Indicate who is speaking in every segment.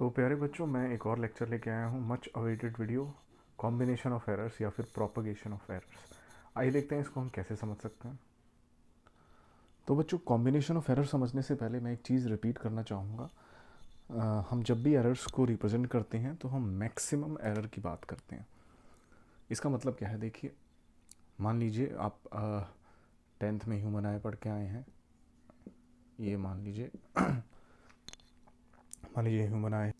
Speaker 1: तो प्यारे बच्चों, मैं एक और लेक्चर लेके आया हूँ, much awaited video, combination of errors या फिर प्रोपगेशन ऑफ एरर्स। आइए देखते हैं इसको हम कैसे समझ सकते हैं। तो बच्चों, कॉम्बिनेशन ऑफ एरर समझने से पहले मैं एक चीज़ रिपीट करना चाहूँगा। हम जब भी एरर्स को रिप्रेजेंट करते हैं तो हम मैक्सिमम एरर की बात करते हैं। इसका मतलब क्या है, देखिए, मान लीजिए आप 10th में ह्यूमन आई पढ़ के आए हैं। ये मान लीजिए ह्यूमन आई।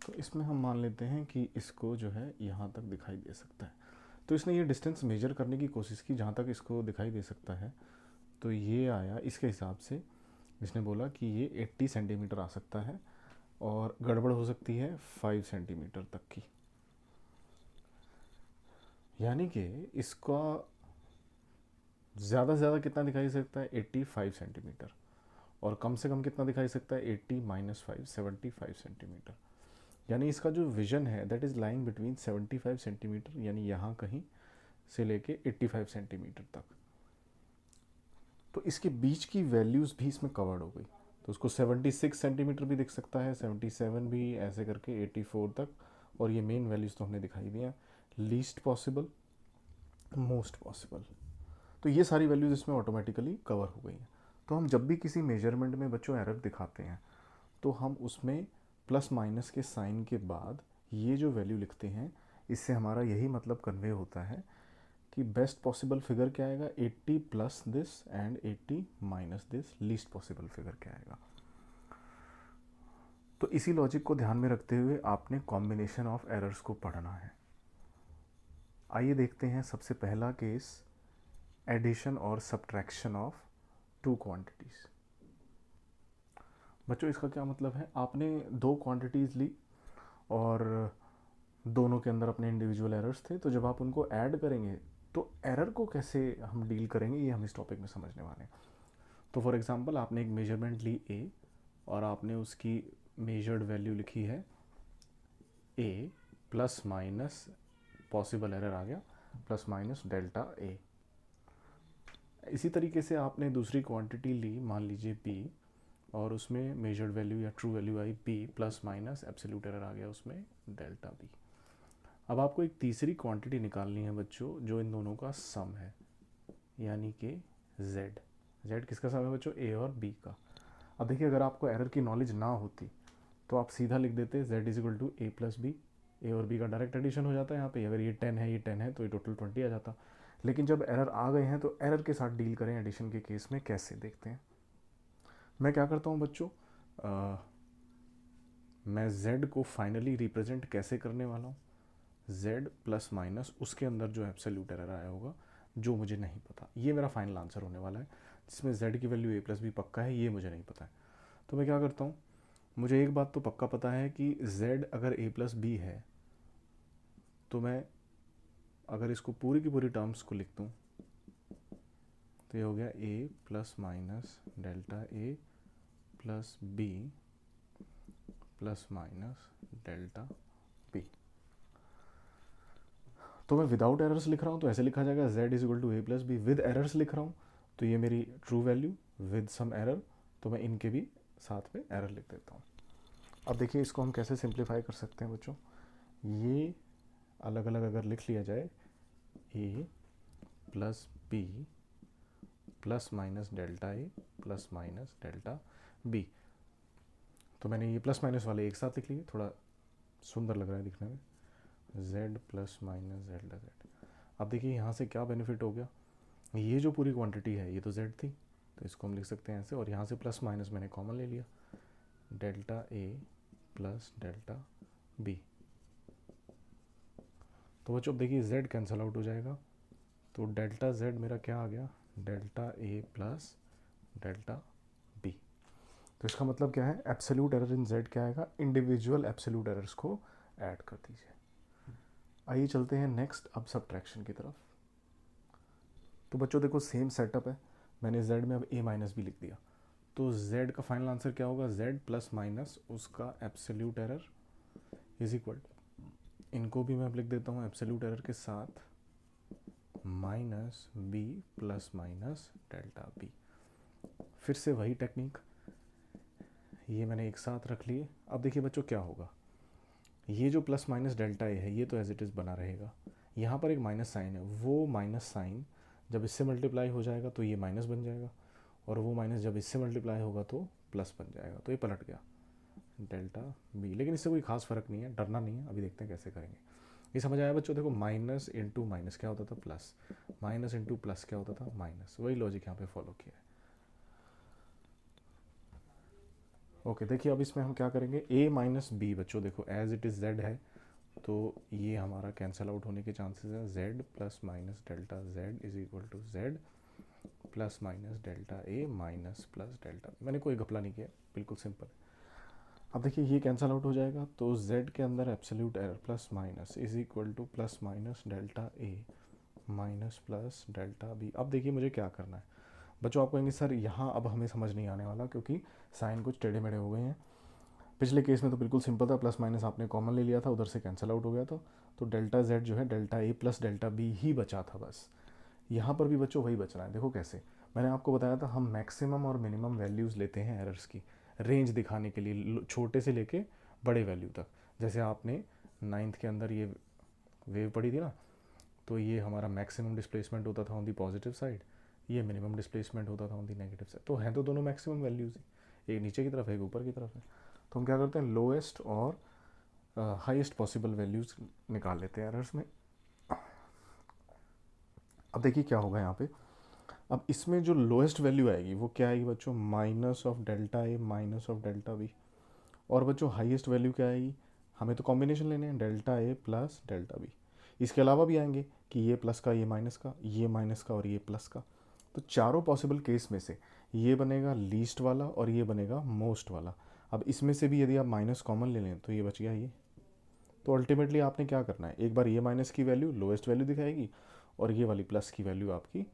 Speaker 1: तो इसमें हम मान लेते हैं कि इसको जो है यहाँ तक दिखाई दे सकता है। तो इसने ये डिस्टेंस मेजर करने की कोशिश की जहाँ तक इसको दिखाई दे सकता है। तो ये आया, इसके हिसाब से इसने बोला कि ये 80 सेंटीमीटर आ सकता है और गड़बड़ हो सकती है 5 सेंटीमीटर तक की। यानी कि इसका ज़्यादा से ज़्यादा कितना दिखाई सकता है, 85 सेंटीमीटर, और कम से कम कितना दिखाई सकता है, 80 माइनस 5, 75 सेंटीमीटर। यानी इसका जो विजन है that is lying between 75 centimetre, यानी यहाँ कहीं से लेके 85 सेंटीमीटर तक। तो इसके बीच की वैल्यूज़ भी इसमें कवर्ड हो गई। तो उसको 76 सेंटीमीटर भी दिख सकता है, 77 भी, ऐसे करके 84 तक। और ये मेन वैल्यूज़ तो हमने दिखाई दी हैं, लीस्ट पॉसिबल, मोस्ट पॉसिबल। तो ये सारी वैल्यूज़ इसमें ऑटोमेटिकली कवर हो गई हैं। तो हम जब भी किसी मेजरमेंट में बच्चों एरर दिखाते हैं तो हम उसमें प्लस माइनस के साइन के बाद ये जो वैल्यू लिखते हैं, इससे हमारा यही मतलब कन्वे होता है कि बेस्ट पॉसिबल फिगर क्या आएगा, 80 plus this and 80 minus this, least possible figure क्या आएगा। तो इसी लॉजिक को ध्यान में रखते हुए आपने कॉम्बिनेशन ऑफ एरर्स को पढ़ना है। आइए देखते हैं सबसे पहला केस, एडिशन और सब्ट्रैक्शन ऑफ टू क्वांटिटीज़। बच्चों, इसका क्या मतलब है, आपने दो क्वांटिटीज़ ली और दोनों के अंदर अपने इंडिविजुअल एरर्स थे। तो जब आप उनको ऐड करेंगे तो एरर को कैसे हम डील करेंगे, ये हम इस टॉपिक में समझने वाले हैं। तो फॉर एग्जांपल, आपने एक मेजरमेंट ली ए और आपने उसकी मेजर्ड वैल्यू लिखी है a plus minus, possible error आ गया, प्लस माइनस डेल्टा ए। इसी तरीके से आपने दूसरी क्वांटिटी ली, मान लीजिए बी, और उसमें मेजर्ड वैल्यू या ट्रू वैल्यू आई b plus minus absolute error आ गया उसमें डेल्टा बी। अब आपको एक तीसरी क्वांटिटी निकालनी है बच्चों, जो इन दोनों का सम है, यानी कि z। z किसका सम है बच्चों, a और b का। अब देखिए, अगर आपको एरर की नॉलेज ना होती तो आप सीधा लिख देते z is equal to a plus b. A और बी का डायरेक्ट एडिशन हो जाता है यहाँ पे। अगर ये 10 है, ये 10 है, तो ये टोटल 20 आ जाता। लेकिन जब एरर आ गए हैं तो एरर के साथ डील करें एडिशन के केस में कैसे, देखते हैं। मैं क्या करता हूँ बच्चों, मैं z को फाइनली रिप्रेजेंट कैसे करने वाला हूँ, z प्लस माइनस उसके अंदर जो एब्सोल्यूट एरर आया होगा, जो मुझे नहीं पता, ये मेरा फाइनल आंसर होने वाला है, जिसमें z की वैल्यू a प्लस बी पक्का है, ये मुझे नहीं पता है। तो मैं क्या करता हूँ, मुझे एक बात तो पक्का पता है कि z अगर a प्लस बी है, तो मैं अगर इसको पूरी की पूरी टर्म्स को लिख दूँ तो ये हो गया a plus minus delta a plus b plus minus delta b। तो मैं विदाउट एरर्स लिख रहा हूँ तो ऐसे लिखा जाएगा z is equal to a plus B. With errors लिख रहा हूँ तो ये मेरी true value with some error, तो मैं इनके भी साथ में एरर लिख देता हूँ। अब देखिए, इसको हम कैसे सिंप्लीफाई कर सकते हैं बच्चों। ये अलग अलग अगर लिख लिया जाए, a plus B plus minus delta A plus minus delta B, तो मैंने ये प्लस माइनस वाले एक साथ लिख लिए, थोड़ा सुंदर लग रहा है दिखने में, z plus minus delta z। अब देखिए यहाँ से क्या बेनिफिट हो गया, ये जो पूरी क्वांटिटी है ये तो z थी, तो इसको हम लिख सकते हैं ऐसे, और यहाँ से प्लस माइनस मैंने कॉमन ले लिया, delta a plus delta b। तो बच्चों अब देखिए z कैंसिल आउट हो जाएगा, तो डेल्टा z मेरा क्या आ गया, delta a plus delta b। तो इसका मतलब क्या है, एब्सोल्यूट एरर इन z क्या आएगा, इंडिविजुअल एब्सोल्यूट एरर्स को ऐड कर दीजिए। आइए चलते हैं नेक्स्ट अब सब्ट्रैक्शन की तरफ। तो बच्चों देखो, सेम सेटअप है, मैंने z में अब a माइनस भी लिख दिया, तो z का फाइनल आंसर क्या होगा, z प्लस माइनस उसका एब्सोल्यूट एरर इज इक्वल, इनको भी मैं अब लिख देता हूँ एब्सोल्यूट एरर के साथ, minus b plus minus delta b। फिर से वही टेक्निक, ये मैंने एक साथ रख लिए। अब देखिए बच्चों क्या होगा, ये जो प्लस माइनस डेल्टा ए है ये तो एज इट इज़ बना रहेगा। यहाँ पर एक माइनस साइन है, वो माइनस साइन जब इससे मल्टीप्लाई हो जाएगा तो ये माइनस बन जाएगा, और वो माइनस जब इससे मल्टीप्लाई होगा तो प्लस बन जाएगा। तो ये पलट गया डेल्टा बी। लेकिन इससे कोई खास फ़र्क नहीं है, डरना नहीं है, अभी देखते हैं कैसे करेंगे। ये समझ आया बच्चों? देखो माइनस इंटू माइनस क्या होता था प्लस, माइनस इंटू प्लस क्या होता था माइनस। वही लॉजिक यहाँ पे फॉलो किया है। ओके देखिए अब इसमें हम क्या करेंगे, ए माइनस बी बच्चों देखो एज इट इज़ जेड है, तो ये हमारा कैंसिल आउट होने के चांसेस हैं। Z plus minus delta Z is equal to Z plus minus delta A minus plus delta. मैंने कोई घपला नहीं किया, बिल्कुल सिंपल है। अब देखिए ये कैंसिल आउट हो जाएगा, तो z के अंदर absolute error plus minus is equal to plus minus delta A minus plus delta B. अब देखिए मुझे क्या करना है बच्चों, आप कहेंगे सर यहाँ अब हमें समझ नहीं आने वाला क्योंकि साइन कुछ टेढ़े मेढ़े हो गए हैं। पिछले केस में तो बिल्कुल सिंपल था, प्लस माइनस आपने कॉमन ले लिया था, उधर से कैंसिल आउट हो गया था, तो डेल्टा z जो है delta A plus delta B ही बचा था बस। यहाँ पर भी बच्चों वही बच रहा है। देखो कैसे, मैंने आपको बताया था हम मैक्सिमम और मिनिमम वैल्यूज़ लेते हैं एरर्स की, रेंज दिखाने के लिए, छोटे से लेके बड़े वैल्यू तक। जैसे आपने नाइन्थ के अंदर ये वेव पढ़ी थी ना, तो ये हमारा मैक्सिमम डिस्प्लेसमेंट होता था ऑन दी पॉजिटिव साइड, ये मिनिमम डिस्प्लेसमेंट होता था ऑन दी नेगेटिव साइड। तो हैं तो दोनों मैक्सिमम वैल्यूज़ ही, एक नीचे की तरफ है एक ऊपर की तरफ है। तो हम क्या करते हैं, लोएस्ट और हाईएस्ट पॉसिबल वैल्यूज़ निकाल लेते हैं एरर्स में। अब देखिए क्या होगा यहाँ पे, अब इसमें जो लोएस्ट वैल्यू आएगी वो क्या आएगी बच्चों, minus of delta A minus of delta B. और बच्चों हाईएस्ट वैल्यू क्या आएगी, हमें तो कॉम्बिनेशन लेने हैं, delta A plus delta B. इसके अलावा भी आएंगे कि ये प्लस का, ये माइनस का, ये माइनस का और ये प्लस का। तो चारों पॉसिबल केस में से ये बनेगा लीस्ट वाला और ये बनेगा मोस्ट वाला। अब इसमें से भी यदि आप माइनस कॉमन ले लें तो ये बच गया ये। तो अल्टीमेटली आपने क्या करना है, एक बार ये माइनस की वैल्यू लोएस्ट वैल्यू दिखाएगी और ये वाली प्लस की वैल्यू आपकी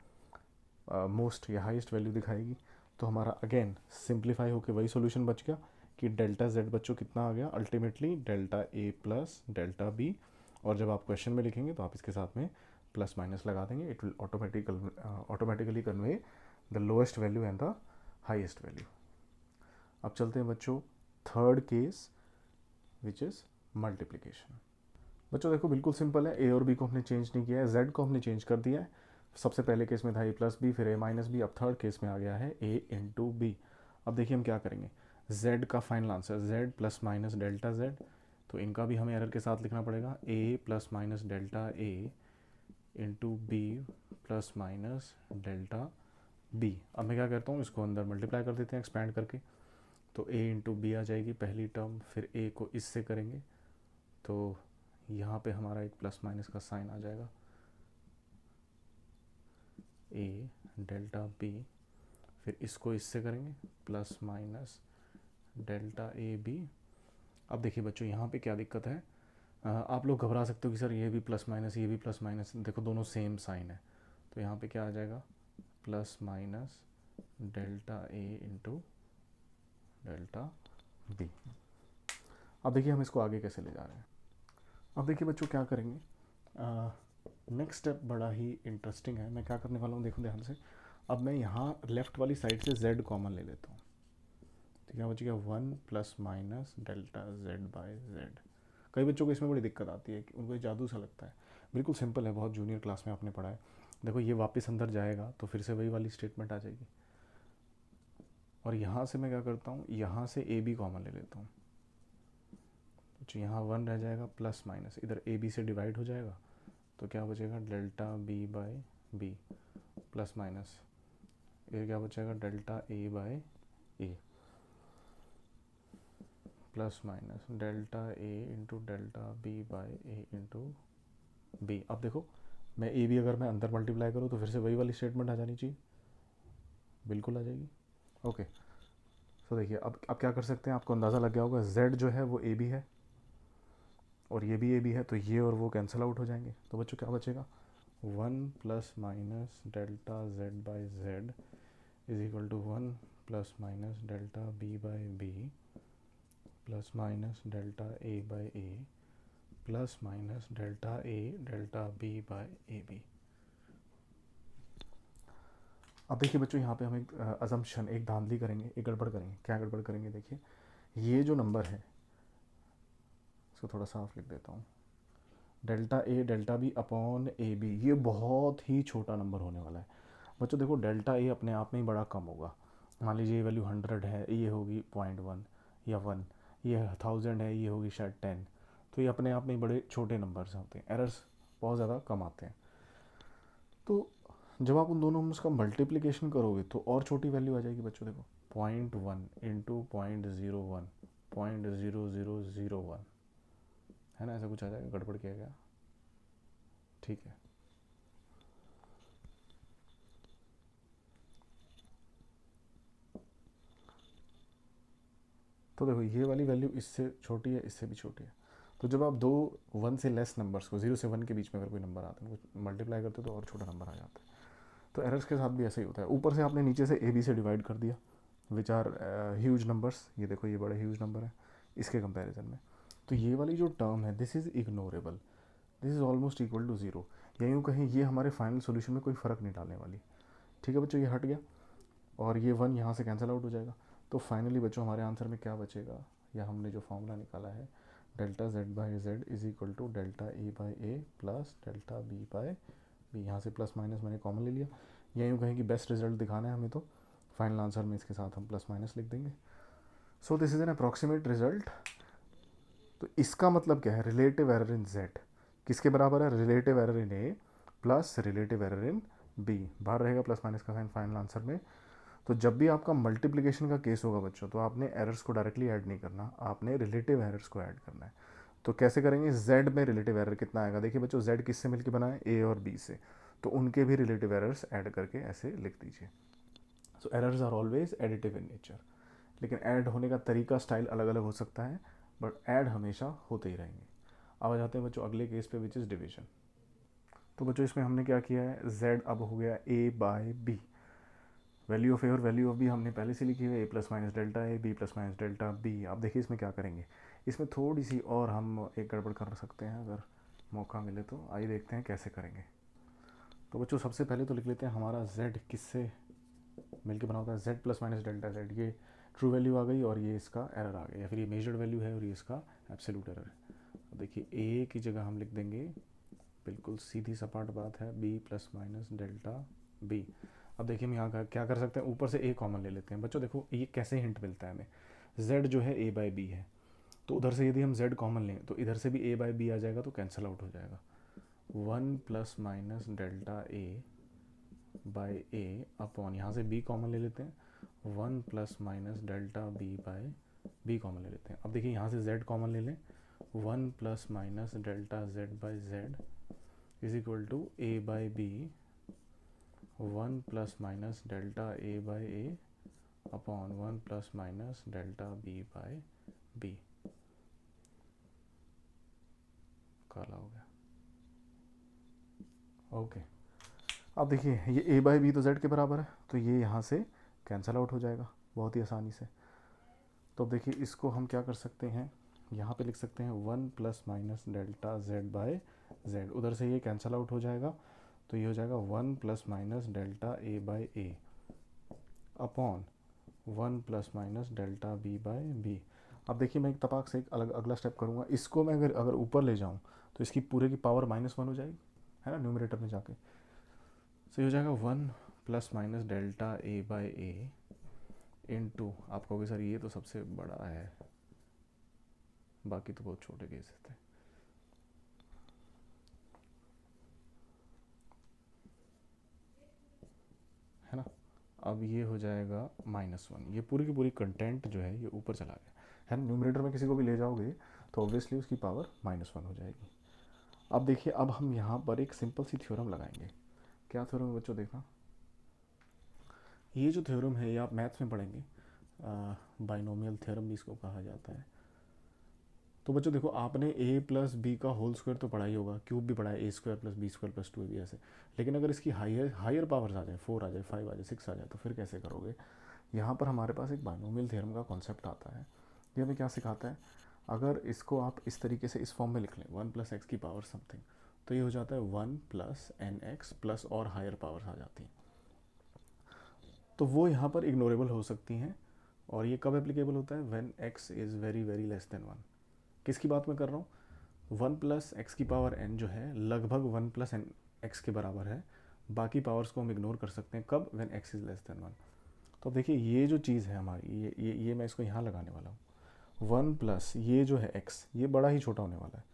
Speaker 1: मोस्ट या हाईएस्ट वैल्यू दिखाएगी। तो हमारा अगेन सिंप्लीफाई होकर वही सॉल्यूशन बच गया कि डेल्टा जेड बच्चों कितना आ गया, ultimately delta A plus delta B. और जब आप क्वेश्चन में लिखेंगे तो आप इसके साथ में प्लस माइनस लगा देंगे, it will automatically convey the lowest value and the highest value. अब चलते हैं बच्चों third case which is multiplication. बच्चों देखो बिल्कुल सिंपल है, ए और बी को हमने चेंज नहीं किया है, जेड को हमने चेंज कर दिया है। सबसे पहले केस में था ए प्लस बी, फिर ए माइनस बी, अब थर्ड केस में आ गया है ए इंटू बी। अब देखिए हम क्या करेंगे, जेड का final answer z plus minus delta z, तो इनका भी हमें एरर के साथ लिखना पड़ेगा, a plus minus delta A into b plus minus delta B. अब मैं क्या करता हूँ, इसको अंदर मल्टीप्लाई कर देते हैं एक्सपैंड करके, तो ए इंटू बी आ जाएगी पहली टर्म, फिर ए को इससे करेंगे तो यहाँ पे हमारा एक प्लस माइनस का साइन आ जाएगा, ए डेल्टा बी, फिर इसको इससे करेंगे प्लस माइनस डेल्टा ए बी। अब देखिए बच्चों यहाँ पे क्या दिक्कत है, आप लोग घबरा सकते हो कि सर ये भी प्लस माइनस ये भी प्लस माइनस, देखो दोनों सेम साइन है, तो यहाँ पे क्या आ जाएगा प्लस माइनस डेल्टा ए इंटू डेल्टा बी। अब देखिए हम इसको आगे कैसे ले जा रहे हैं। अब देखिए बच्चों क्या करेंगे, नेक्स्ट स्टेप बड़ा ही इंटरेस्टिंग है। मैं क्या करने वाला हूँ देखो ध्यान से, अब मैं यहाँ लेफ्ट वाली साइड से z कॉमन ले लेता हूँ, तो क्या बचेगा 1 plus minus delta z by z। कई बच्चों को इसमें बड़ी दिक्कत आती है कि उनको ये जादू सा लगता है, बिल्कुल सिंपल है, बहुत जूनियर क्लास में आपने पढ़ा है। देखो ये वापस अंदर जाएगा तो फिर से वही वाली स्टेटमेंट आ जाएगी, और यहाँ से मैं क्या करता हूँ, यहाँ से ए बी कॉमन ले लेता हूँ, तो यहाँ 1 रह जाएगा प्लस माइनस इधर ए बी से डिवाइड हो जाएगा, तो क्या बचेगा delta B by B plus minus ये क्या बचेगा delta A by A plus minus delta A into delta B by A into B. अब देखो मैं ए बी अगर मैं अंदर मल्टीप्लाई करूँ तो फिर से वही वाली स्टेटमेंट आ जानी चाहिए, बिल्कुल आ जाएगी। ओके तो देखिए अब क्या कर सकते हैं, आपको अंदाज़ा लग गया होगा z जो है वो ए बी है और ये भी ए बी है, तो ये और वो कैंसिल आउट हो जाएंगे, तो बच्चों क्या बचेगा 1 plus minus delta z by Z is equal to 1 plus minus delta B by B plus minus delta A by A plus minus delta A delta B by A B. अब देखिए बच्चों यहाँ पे हम एक अजम्पशन एक धांधली करेंगे, एक गड़बड़ करेंगे। क्या गड़बड़ करेंगे देखिए, ये जो नंबर है इसको थोड़ा साफ लिख देता हूँ, delta A delta B upon A B, ये बहुत ही छोटा नंबर होने वाला है बच्चों। देखो डेल्टा ए अपने आप में ही बड़ा कम होगा, मान लीजिए ये वैल्यू 100 है, ये होगी 0.1 या 1, ये 1000 है, ये होगी शायद 10। तो ये अपने आप में ही बड़े छोटे नंबर्स होते हैं, एरर्स बहुत ज़्यादा कम आते हैं। तो जब आप उन दोनों नंबर्स का मल्टीप्लिकेशन करोगे तो और छोटी वैल्यू आ जाएगी बच्चों। देखो 0.1 इंटू 0.01, 0.0001, है ना, ऐसा कुछ आ जाएगा, गड़बड़ किया गया, ठीक है। तो देखो ये वाली वैल्यू इससे छोटी है, इससे भी छोटी है। तो जब आप दो 1 से लेस नंबर्स को, 0 से 1 के बीच में अगर कोई नंबर आता है उनको मल्टीप्लाई करते हो तो और छोटा नंबर आ जाता है। तो एरर्स के साथ भी ऐसा ही होता है। ऊपर से आपने नीचे से ए बी से डिवाइड कर दिया, विच आर ह्यूज नंबर्स, ये देखो ये बड़े ह्यूज नंबर है इसके कंपैरिजन में। तो ये वाली जो टर्म है this is ignorable, this is almost equal to zero, या यूँ कहें ये हमारे फाइनल सोल्यूशन में कोई फ़र्क नहीं डालने वाली। ठीक है बच्चों, ये हट गया और ये 1 यहाँ से कैंसिल आउट हो जाएगा। तो फाइनली बच्चों हमारे आंसर में क्या बचेगा, या हमने जो फॉर्मूला निकाला है, delta Z by Z is equal to delta A by A plus delta B by B. यहाँ से प्लस माइनस मैंने कॉमन ले लिया, या यूँ कहें कि बेस्ट रिजल्ट दिखाना है हमें तो फाइनल आंसर में इसके साथ हम प्लस माइनस लिख देंगे। So this is an approximate result. तो इसका मतलब क्या है, रिलेटिव एरर इन जेड किसके बराबर है, relative error in A plus relative error in B, बाहर रहेगा प्लस माइनस का साइन फाइनल आंसर में। तो जब भी आपका मल्टीप्लिकेशन का केस होगा बच्चों, तो आपने एरर्स को डायरेक्टली ऐड नहीं करना, आपने रिलेटिव एरर्स को ऐड करना है। तो कैसे करेंगे, z में रिलेटिव एरर कितना आएगा, देखिए बच्चों z किससे मिलकर बना है, a और b से, तो उनके भी रिलेटिव एरर्स ऐड करके ऐसे लिख दीजिए। So errors are always additive in nature, लेकिन ऐड होने का तरीका स्टाइल अलग अलग हो सकता है, बट ऐड हमेशा होते ही रहेंगे। अब आ जाते हैं बच्चों अगले केस पे, विच इज़ डिवीजन। तो बच्चों इसमें हमने क्या किया है, z अब हो गया a by b, value of a और वैल्यू ऑफ बी हमने पहले से लिखी हुई है, a plus minus delta A b plus minus delta B. अब देखिए इसमें क्या करेंगे, इसमें थोड़ी सी और हम एक गड़बड़ कर सकते हैं अगर मौका मिले तो, आइए देखते हैं कैसे करेंगे। तो बच्चों सबसे पहले तो लिख लेते हैं हमारा z किससे मिलके बना होता है, z plus minus delta z, ये ट्रू वैल्यू आ गई और ये इसका एरर आ गया, या फिर ये मेजर्ड वैल्यू है और ये इसका एब्सोल्यूट एरर है। देखिए ए की जगह हम लिख देंगे, बिल्कुल सीधी सपाट बात है, b plus minus delta B. अब देखिए हम यहाँ क्या कर सकते हैं, ऊपर से a कॉमन ले लेते हैं बच्चों। देखो ये कैसे हिंट मिलता है हमें, z जो है a बाई बी है, तो उधर से यदि हम z कॉमन लें तो इधर से भी a बाई बी आ जाएगा, तो कैंसिल आउट हो जाएगा। 1 plus minus delta a by a upon, यहाँ से b कॉमन ले लेते हैं, 1 plus minus delta b by b common ले लेते हैं। अब देखिए यहाँ से z कॉमन ले लें, 1 plus minus delta z by Z is equal to a by B, 1 plus minus delta A by A upon 1 plus minus delta B by B. काला हो गया, ओके। अब देखिए ये ए बाई बी तो Z के बराबर है, तो ये यहाँ से कैंसिल आउट हो जाएगा बहुत ही आसानी से। तो अब देखिए इसको हम क्या कर सकते हैं, यहाँ पे लिख सकते हैं 1 plus minus delta Z by Z, उधर से ये कैंसिल आउट हो जाएगा, तो ये हो जाएगा 1 plus minus delta A by A upon 1 plus minus delta B by B. अब देखिए मैं एक तपाक से एक अलग अगला स्टेप करूँगा, इसको मैं अगर अगर ऊपर ले जाऊँ तो इसकी पूरे की पावर -1 हो जाएगी, है ना, न्यूमरेटर में जाके। सो ये हो जाएगा 1 plus minus delta A by A into, आप कहोगे सर ये तो सबसे बड़ा है, बाकी तो बहुत छोटे केसेस थे। है ना, अब ये हो जाएगा -1, ये पूरी की पूरी कंटेंट जो है ये ऊपर चला गया, है ना। न्यूमरेटर में किसी को भी ले जाओगे तो ऑब्वियसली उसकी पावर -1 हो जाएगी। अब देखिए अब हम यहाँ पर एक सिंपल सी थ्योरम लगाएंगे। क्या थ्योरम है बच्चों, देखना, ये जो थ्योरम है ये आप मैथ्स में पढ़ेंगे, बाइनोमियल थ्योरम भी इसको कहा जाता है। तो बच्चों देखो आपने a प्लस बी का होल स्क्वायर तो पढ़ा ही होगा, क्यूब भी पढ़ा है, a square plus b square plus 2 भी ऐसे। लेकिन अगर इसकी हायर पावर्स आ जाए, 4 आ जाए, 5 आ जाए, 6 आ जाए, तो फिर कैसे करोगे। यहाँ पर हमारे पास एक बाइनोमियल थ्योरम का कॉन्सेप्ट आता है, ये हमें क्या सिखाता है, अगर इसको आप इस तरीके से इस फॉर्म में लिख लें 1 प्लस एक्स की पावर समथिंग, तो ये हो जाता है 1 प्लस एन एक्स प्लस और हायर पावर्स आ जाती हैं, तो वो यहाँ पर इग्नोरेबल हो सकती हैं, और ये कब एप्लीकेबल होता है, when x is very very less than 1। किसकी बात मैं कर रहा हूँ, 1 प्लस एक्स की पावर n जो है लगभग 1 प्लस एन एक्स के बराबर है। बाकी पावर्स को हम इग्नोर कर सकते हैं कब, when x is less than 1। तो अब देखिए ये जो चीज़ है हमारी, ये मैं इसको यहाँ लगाने वाला हूँ। 1 प्लस ये जो है x, ये बड़ा ही छोटा होने वाला है।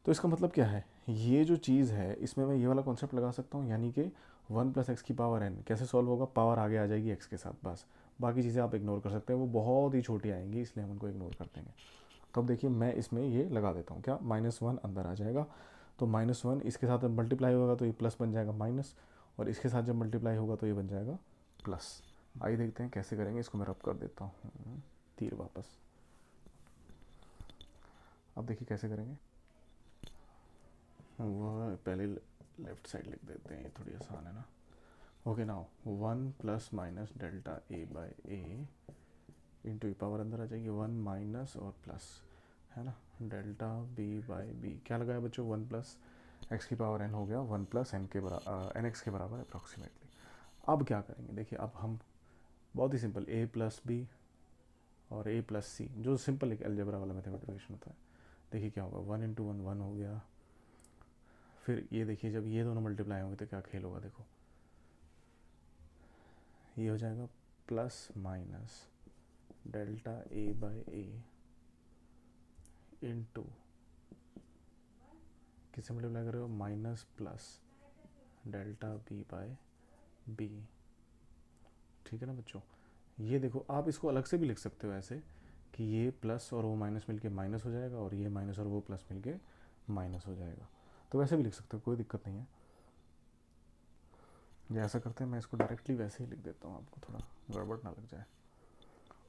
Speaker 1: तो इसका मतलब क्या है, ये जो चीज़ है इसमें मैं ये वाला कॉन्सेप्ट लगा सकता हूँ, यानी कि 1 प्लस एक्स की पावर n कैसे सॉल्व होगा, पावर आगे आ जाएगी x के साथ, बस बाकी चीज़ें आप इग्नोर कर सकते हैं, वो बहुत ही छोटी आएंगी, इसलिए हम उनको इग्नोर कर देंगे। तो अब देखिए मैं इसमें ये लगा देता हूँ, क्या -1 अंदर आ जाएगा। तो -1 इसके साथ मल्टीप्लाई होगा तो ये प्लस बन जाएगा माइनस, और इसके साथ जब मल्टीप्लाई होगा तो ये बन जाएगा प्लस। आइए देखते हैं कैसे करेंगे इसको, मैं रब कर देता हूँ तीर वापस। अब देखिए कैसे करेंगे, वह पहले लेफ्ट साइड लिख देते हैं, ये थोड़ी आसान है ना। Okay now 1 plus minus delta A by A into power अंदर आ जाएगी 1 माइनस और प्लस, है ना, डेल्टा बी बाई बी। क्या लगाया बच्चों, 1 प्लस एक्स की पावर n हो गया 1 प्लस एन के बराबर एन एक्स के बराबर अप्रॉक्सीमेटली। अब क्या करेंगे, देखिए अब हम बहुत ही सिंपल a प्लस बी और a प्लस सी, जो सिंपल एक अलजेब्रा वाला मैथमेटिकेशन होता है। देखिए क्या होगा, 1 इंटू 1 1 हो गया। फिर ये देखिए जब ये दोनों मल्टीप्लाई होंगे तो क्या खेल होगा, देखो ये हो जाएगा plus minus delta A by A into किससे मल्टीप्लाई करेगा, minus plus delta B by B. ठीक है ना बच्चों, ये देखो आप इसको अलग से भी लिख सकते हो ऐसे कि ये प्लस और वो माइनस मिलके माइनस हो जाएगा, और ये माइनस और वो प्लस मिलके माइनस हो जाएगा। तो वैसे भी लिख सकते हो, कोई दिक्कत नहीं है। ये ऐसा करते हैं, मैं इसको डायरेक्टली वैसे ही लिख देता हूँ, आपको थोड़ा गड़बड़ ना लग जाए।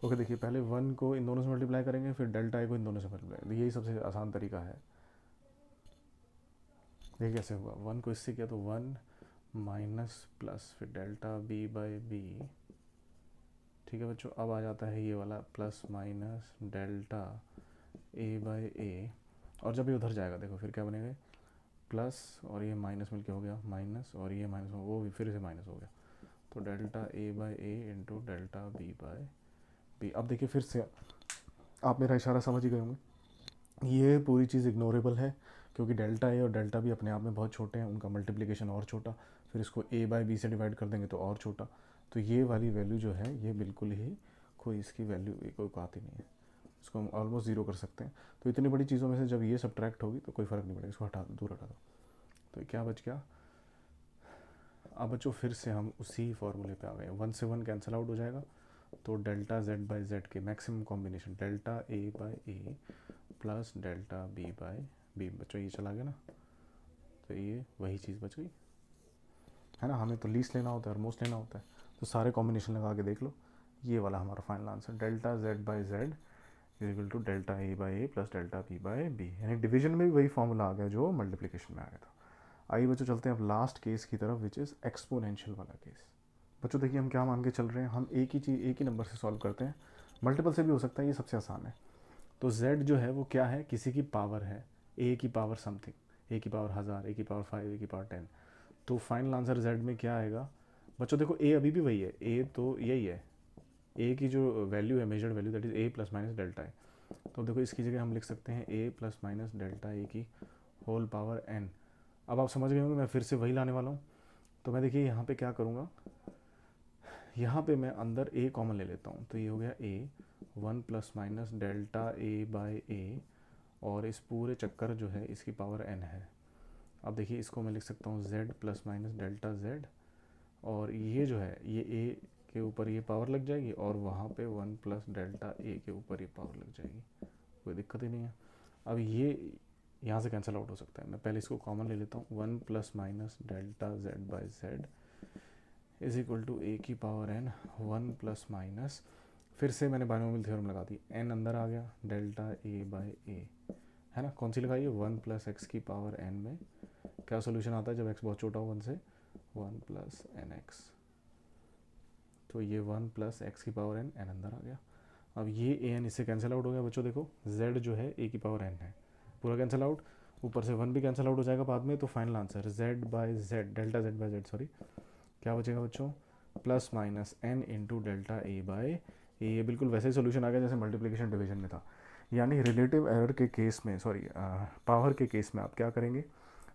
Speaker 1: ओके देखिए पहले 1 को इन दोनों से मल्टीप्लाई करेंगे, फिर डेल्टा ए को इन दोनों से मल्टीप्लाई, यही सबसे आसान तरीका है। ये कैसे हुआ, 1 को इससे किया तो 1 माइनस प्लस फिर डेल्टा बी बाई बी। ठीक है बच्चों, अब आ जाता है ये वाला plus minus delta A by a, और जब ये उधर जाएगा देखो फिर क्या बनेगा, प्लस और ये माइनस मिलके हो गया माइनस, और ये माइनस वो भी फिर से माइनस हो गया। तो delta A by A into delta B by B. अब देखिए फिर से आप मेरा इशारा समझ ही गए होंगे, ये पूरी चीज़ इग्नोरेबल है क्योंकि डेल्टा ए और डेल्टा बी अपने आप में बहुत छोटे हैं, उनका मल्टीप्लिकेशन और छोटा, फिर इसको ए बाई बी से डिवाइड कर देंगे तो और छोटा। तो ये वाली वैल्यू जो है ये बिल्कुल ही कोई इसकी वैल्यू कोई बात ही नहीं है, इसको हम ऑलमोस्ट ज़ीरो कर सकते हैं। तो इतनी बड़ी चीज़ों में से जब ये सब्ट्रैक्ट होगी तो कोई फ़र्क नहीं पड़ेगा, इसको हटा दूर हटा दो। तो क्या बच गया, अब बच्चों फिर से हम उसी फॉर्मूले पे आ गए, 1 से 1 कैंसिल आउट हो जाएगा। तो डेल्टा जेड बाई जेड के maximum combination delta A by A plus delta B by B, बच्चों ये चला गया ना, तो ये वही चीज़ बच गई, है ना। हमें तो लीस्ट लेना होता है और मोस्ट लेना होता है, तो सारे कॉम्बिनेशन लगा के देख लो, ये वाला हमारा final answer delta Z by Z is equal to delta A by A plus delta B by B, यानी डिवीजन में भी वही फॉर्मूला आ गया जो मल्टीप्लिकेशन में आ गया था। आइए बच्चों चलते हैं अब लास्ट केस की तरफ, विच इज़ एक्सपोनेंशियल वाला केस। बच्चों देखिए हम क्या मान के चल रहे हैं, हम एक ही चीज़ एक ही नंबर से सॉल्व करते हैं, मल्टीपल से भी हो सकता है, ये सबसे आसान है। तो z जो है वो क्या है, किसी की पावर है, a की पावर समथिंग, a की पावर 1000, a की पावर 5, a की पावर 10। तो फाइनल आंसर z में क्या आएगा बच्चों, देखो a अभी भी वही है, a तो यही है, a की जो वैल्यू है measured value that is a plus minus delta है। तो देखो इसकी जगह हम लिख सकते हैं a plus minus delta a की होल पावर n। अब आप समझ गए होंगे, मैं फिर से वही लाने वाला हूँ। तो मैं देखिए यहाँ पे क्या करूँगा, यहाँ पे मैं अंदर a कॉमन ले लेता हूँ, तो ये हो गया a 1 plus minus delta A by a, और इस पूरे चक्कर जो है इसकी पावर n है। अब देखिए इसको मैं लिख सकता हूँ z plus minus delta z, और ये जो है ये a के ऊपर ये पावर लग जाएगी, और वहाँ पे 1 प्लस डेल्टा a के ऊपर ये पावर लग जाएगी, कोई दिक्कत ही नहीं है। अब ये यहाँ से कैंसिल आउट हो सकता है, मैं पहले इसको कॉमन ले लेता हूँ, 1 plus minus delta z by Z is equal to a की पावर n 1 प्लस माइनस, फिर से मैंने बाइनोमियल थ्योरम लगा दी, n अंदर आ गया डेल्टा ए बाई ए, है ना, कौन सी लगाइए 1 प्लस एक्स की पावर n में क्या सोल्यूशन आता है जब x बहुत छोटा हो 1 से, 1 प्लस एन एक्स। तो ये 1 प्लस एक्स की पावर n अंदर आ गया। अब ये ए एन इससे कैंसिल आउट हो गया बच्चों, देखो z जो है a की पावर n है, पूरा कैंसिल आउट, ऊपर से 1 भी कैंसिल आउट हो जाएगा बाद में। तो final answer z by Z delta z by Z sorry क्या बचेगा बच्चों, plus minus n into delta A by ये बिल्कुल वैसे ही सोल्यूशन आ गया जैसे मल्टीप्लिकेशन डिवीजन में था। यानी रिलेटिव एरर के केस में, सॉरी पावर के केस में आप क्या करेंगे,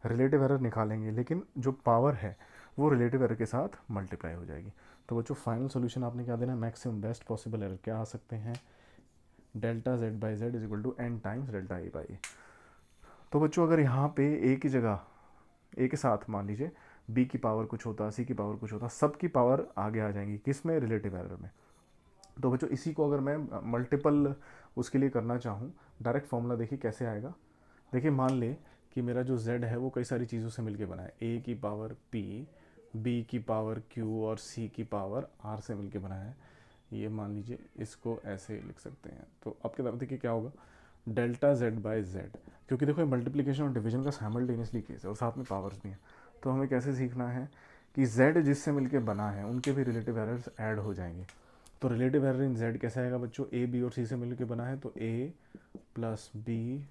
Speaker 1: रिलेटिव एरर निकालेंगे, लेकिन जो पावर है वो रिलेटिव एरर के साथ मल्टीप्लाई हो जाएगी। तो बच्चों फाइनल सोल्यूशन आपने क्या देना, मैक्सिमम बेस्ट पॉसिबल एरर क्या आ सकते हैं, delta Z by Z is equal to n times delta A by a. तो बच्चों अगर यहाँ पे ए की जगह, ए के साथ मान लीजिए बी की पावर कुछ होता, सी की पावर कुछ होता, सब की पावर आगे आ जाएंगी किस में, रिलेटिव एरर में। तो बच्चों इसी को अगर मैं मल्टीपल उसके लिए करना चाहूँ, डायरेक्ट फॉर्मूला देखिए कैसे आएगा। देखिए मान ले कि मेरा जो z है वो कई सारी चीज़ों से मिलके बना है, a की पावर p, b की पावर q और c की पावर r से मिलके बना है। ये मान लीजिए इसको ऐसे लिख सकते हैं। तो आपके तरफ देखिए क्या होगा, डेल्टा z बाई जेड, क्योंकि देखो मल्टीप्लिकेशन और डिवीजन का साइमल्टेनियसली केस है और साथ में पावर्स भी हैं। तो हमें कैसे सीखना है कि z जिससे मिलके बना है उनके भी रिलेटिव एरर्स ऐड हो जाएंगे। तो रिलेटिव एरर इन z कैसे आएगा बच्चों, a b और c से मिलके बना है तो a प्लस बी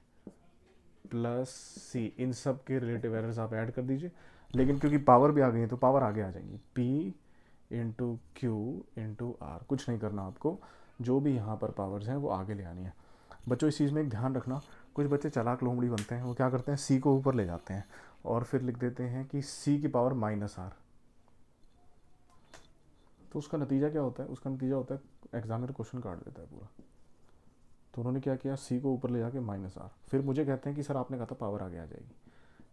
Speaker 1: प्लस सी, इन सब के रिलेटिव एरर्स आप ऐड कर दीजिए। लेकिन क्योंकि पावर भी आ गई है तो पावर आगे आ जाएंगी, p into Q into R. कुछ नहीं करना आपको, जो भी यहाँ पर पावर्स हैं वो आगे ले आनी है। बच्चों इस चीज़ में एक ध्यान रखना, कुछ बच्चे चालाक लोमड़ी बनते हैं, वो क्या करते हैं सी को ऊपर ले जाते हैं और फिर लिख देते हैं कि सी की पावर माइनस आर। तो उसका नतीजा क्या होता है, उसका नतीजा होता है एग्जामिनर क्वेश्चन काट देता है पूरा। तो उन्होंने क्या किया, सी को ऊपर ले जाके माइनस आर, फिर मुझे कहते हैं कि सर आपने कहा था पावर आगे आ जाएगी।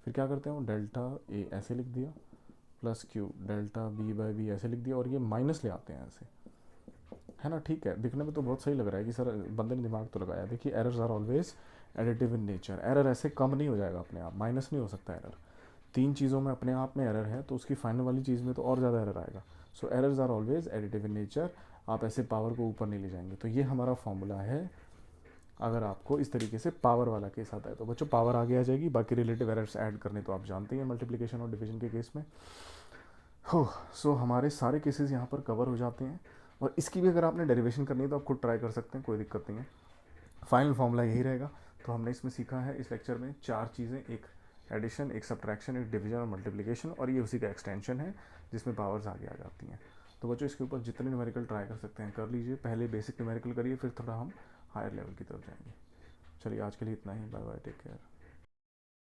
Speaker 1: फिर क्या करते हैं, डेल्टा ए ऐसे लिख दिया plus Q delta B by B ऐसे लिख दिया और ये माइनस ले आते हैं ऐसे, है ना। ठीक है, दिखने में तो बहुत सही लग रहा है कि सर बंदे ने दिमाग तो लगाया। देखिए errors are always additive in nature, error ऐसे कम नहीं हो जाएगा अपने आप, माइनस नहीं हो सकता एरर। तीन चीज़ों में अपने आप में एरर है तो उसकी फाइनल वाली चीज़ में तो और ज़्यादा एरर आएगा। So errors are always additive in nature, आप ऐसे पावर को ऊपर नहीं ले जाएंगे। तो ये हमारा फॉर्मूला है अगर आपको इस तरीके से पावर वाला केस आता है। तो बच्चों पावर आगे आ जाएगी, बाकी रिलेटिव एरर्स ऐड करने तो आप जानते ही हैं मल्टीप्लिकेशन और डिवीजन के केस में। हो सो हमारे सारे केसेस यहाँ पर कवर हो जाते हैं। और इसकी भी अगर आपने डेरिवेशन करनी है तो आप खुद ट्राई कर सकते हैं, कोई दिक्कत नहीं है। फाइनल फॉर्मूला यही रहेगा। तो हमने इसमें सीखा है इस लेक्चर में चार चीज़ें, एक एडिशन, एक सब्ट्रैक्शन, एक डिवीजन और मल्टीप्लिकेशन, और ये उसी का एक्सटेंशन है जिसमें पावर्स आगे आ जाती हैं। तो बच्चों इसके ऊपर जितने न्यूमेरिकल ट्राई कर सकते हैं कर लीजिए, पहले बेसिक न्यूमेरिकल करिए, फिर थोड़ा हम हायर लेवल की तरफ जाएंगे। चलिए आज के लिए इतना ही, बाय बाय, टेक केयर।